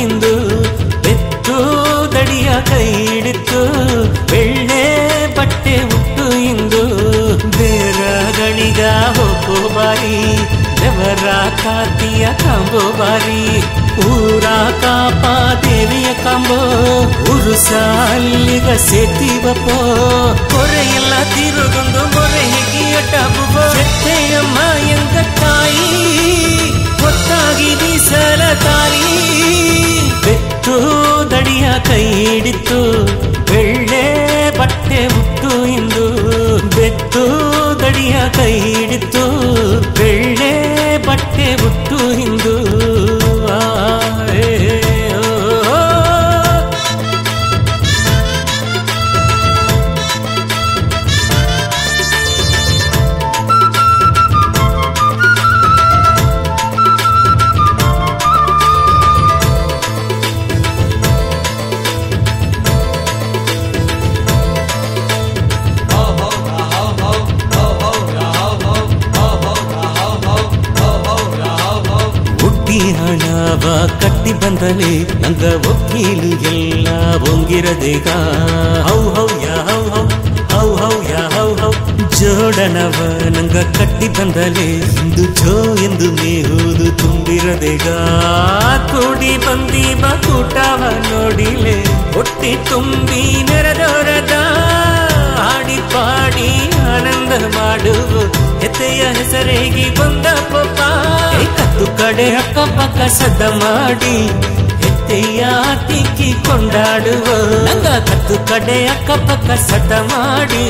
ಇಂದು ಬೆತ್ತು ದಡಿಯ ಕೈ ಹಿಡಿತು ಬೆಳ್ಳೆ ಬಟ್ಟೆ ಉಟ್ಟು ಇಂದು ಬೇರಗಳಿಗ ಹೋಗೋ ಬಾರಿ ದೇವರ ಕಾತಿಯ ಕಂಬೋ ಬಾರಿ ಊರ ಕಾಪ ದೇವಿಯ ಕಂಬೋ ಉರುಸ ಅಲ್ಲಿಗ ಸೇತಿವಪ್ಪೋ ಕೊರೆಯೆಲ್ಲ ತಿರುಗೊಂದು ಮೊರೆ ಹಿಗಿಯ ಟಬುಬೋ ಚೆತ್ತೆಯಮ್ಮ ಎಂಗ ತಾಯಿ ಗೊತ್ತಾಗಿ ಬೀಸಲ ತಾಯಿ ಬೆತ್ತು ದಡಿಯ ಕೈ ಹಿಡಿತು ಬೆಳ್ಳೆ ಬಟ್ಟೆ ಉಟ್ಟು ಇಂದು ಬೆತ್ತು ದಡಿಯ ಕೈ ಹಿಡಿತು ಬೆಳ್ಳೆ ಬಟ್ಟೆ ಉಟ್ಟು ಇಂದು ಹಣವ ಕಟ್ಟಿ ಬಂದಲೆ ನಂಗ ಒಕ್ಕೀಲು ಎಲ್ಲ ಒಂಗಿರದೇಗ ಹೌ ಹೌ ಯಾ ಹೌ ಹೌ ಹೌ ಹೌ ಯಾ ಹೌ ಹೌ ಜೋಡನವ ನಂಗ ಕಟ್ಟಿ ಬಂದಲೆ ಇಂದು ಜೋ ಎಂದು ಮೇಹುದು ತುಂಬಿರದೇಗ ಕೂಡಿ ಬಂದಿ ಬಕೂಟವ ನೋಡಿಲೆ ಹೊಟ್ಟೆ ತುಂಬಿ ನೆರೆದೋರದ ಹಾಡಿ ಪಾಡಿ ಆನಂದ ಮಾಡುವ ಹೆತ್ತೆಯ ಹೆಸರೇಗಿ ಬಂದ ಪಪ್ಪ ಕತ್ತು ಕಡೆ ಅಕ್ಕಪಕ್ಕ ಸದ್ದ ಮಾಡಿ ಹೆತ್ತೆಯ ತಿಕ್ಕಿ ಕೊಂಡಾಡುವ ನಂಗ ಕತ್ತು ಕಡೆ ಅಕ್ಕಪಕ್ಕ ಸದ್ದ ಮಾಡಿ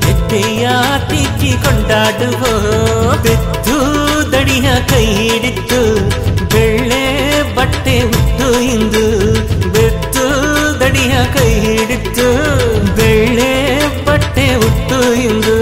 ಹೆತ್ತೆಯ ತಿಕ್ಕಿ ಕೊಂಡಾಡುವ ಬೆತ್ತು ದಡಿಯ ಕೈ ಹಿಡಿತು ಬೆಳ್ಳೆ ಬಟ್ಟೆ ಉಟ್ಟು ಇಂದು ಬೆತ್ತು ದಡಿಯ ಕೈ ಹಿಡಿತು ಬೆಳ್ಳೆ ಬಟ್ಟೆ ಉಟ್ಟು ಇಂದು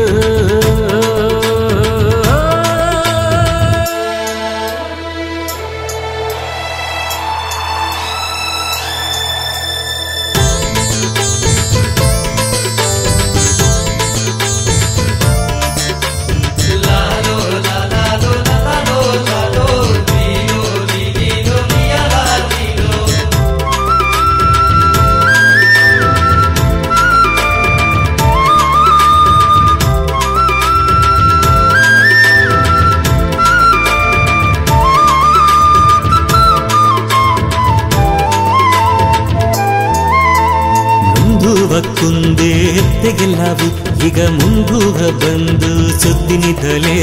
ಕುಂದೆ ಎತ್ತೆಗೆಲ್ಲವು ಈಗ ಮುಂದೂಗ ಬಂದು ಸುದ್ದಿನಿದ್ದಲೇ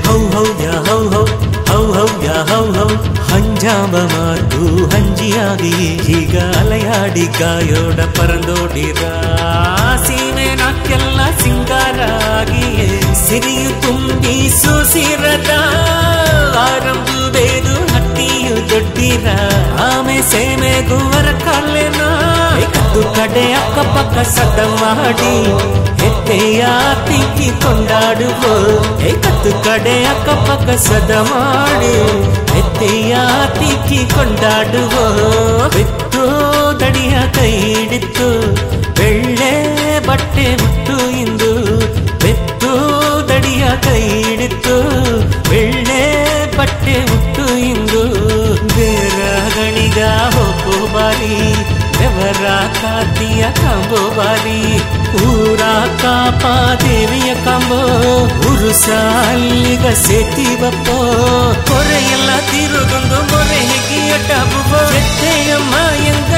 ಹೌ ಹೌ ಯಾ ಹೌ ಹೌ ಹೌ ಹೌ ಯಾ ಹೌ ಹೌ ಹಂಜಾಮ ಮಾತು ಹಂಜಿಯಾಗಿ ಈಗ ಅಲೆಯಾಡಿ ಗಾಯೋಡ ಪರಂದೋಡಿರ ಸೀಮೆ ನಾಕ್ಕೆಲ್ಲ ಸಿಂಗಾರ ಆಗಿಯೇ ಸಿರಿಯು ತುಂಬಿ ಸುಸಿರದ ಆರಂಭು ಬೇದು ಹಟ್ಟಿಯು ದೊಡ್ಡಿರ ಆಮೆ ಸೇಮೆ ಗುವರ ಕಾಲೆನ ಕತ್ತು ಕಡೆ ಅಕ್ಕಪಕ್ಕ ಸದ್ದ ಮಾಡಿ ಹೆತ್ತೆಯ ತಿಕ್ಕಿ ಕೊಂಡಾಡುವ ಕತ್ತು ಕಡೆ ಅಕ್ಕಪಕ್ಕ ಸದ್ದ ಮಾಡಿ ಹೆತ್ತೆಯ ತಿಕ್ಕಿ ಕೊಂಡಾಡುವ ಬೆತ್ತು ದಡಿಯ ಕೈ ಹಿಡಿತು ಬೆಳ್ಳೆ ಬಟ್ಟೆ ಉಟ್ಟು ಇಂದು ಬೆತ್ತು ದಡಿಯ ಕೈ ಹಿಡಿತು ಬೆಳ್ಳೆ ಬಟ್ಟೆ ಉಟ್ಟು ಇಂದು ಬೇರಗಳಿಗ ಹೋಗೋ ಬಾರಿ ದೇವರ ಕಾತಿಯ ಕಂಬೋ ಬಾರಿ ಊರ ಕಾಪ ದೇವಿಯ ಕಂಬೋ ಉರುಸ ಅಲ್ಲಿಗ ಸೇತಿವಪ್ಪೋ ಕೊರೆಯೆಲ್ಲ ತಿರುಗೊಂದು ಮೊರೆ ಹಿಗಿಯ ಟಬುಬೋ ಚೆತ್ತೆಯಮ್ಮ ಎಂಗ